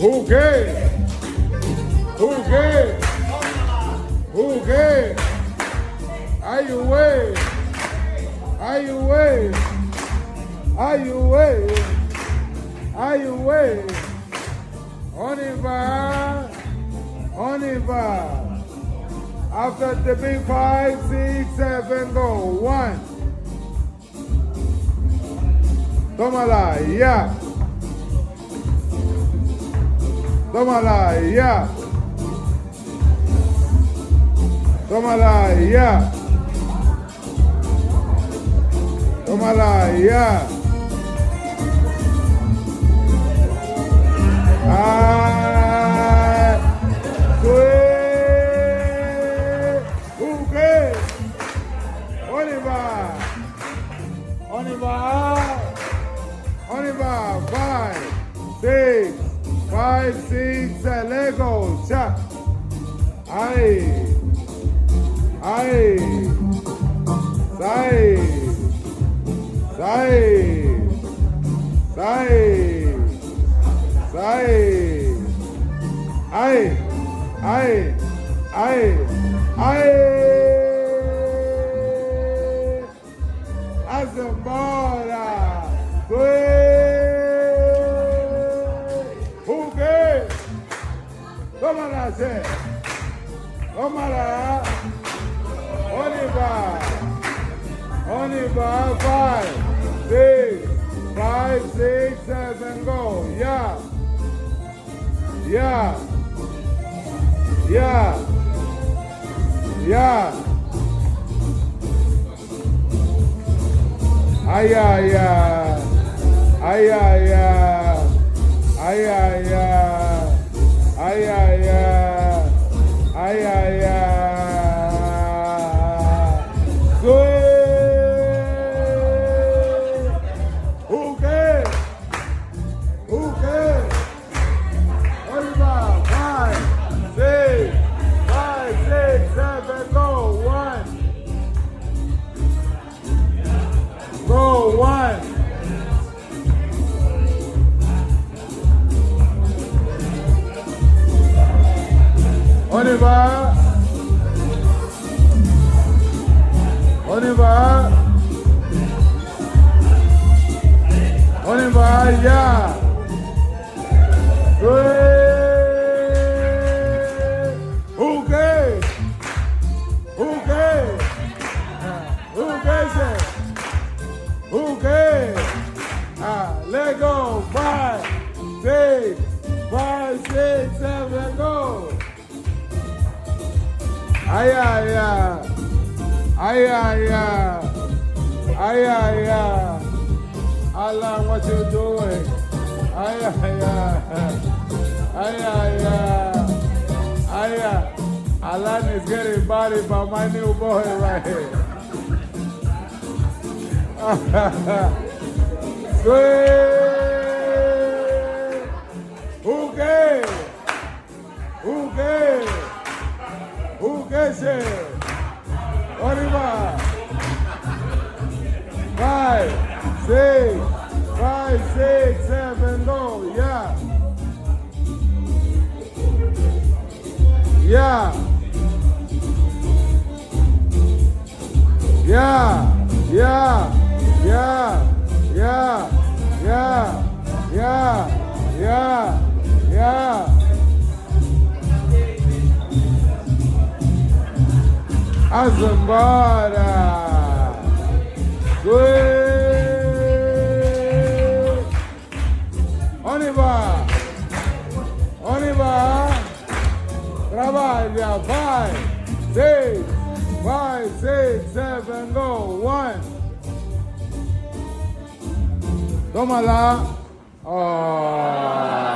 Okay. Okay. Okay. Are you way? Are you way? Are you way? Are you way? On Eva. After the big 5, 6, 7, go. 1. Tómala, ya. Tómala, ya. Tómala, ya. Tómala, ya. Oliver, 5, 6, 5, 6, let go, shot. Aye, side, Azambora, tómala, tómala, Oliver, 5, 6, 7, go, yeah. Oliver, yeah. Okay. Let go. 5, 6, 7, go. Ay. Allah, what you doing? Ay. Alan is getting bodied by my new boy right here. Sweet. Okay, shit. Oliver. 5, 6, 7, go, yeah. Azambara. Good. Oliver. Trabalha. 5, 6, 7, go. 1. Tómala. Oh.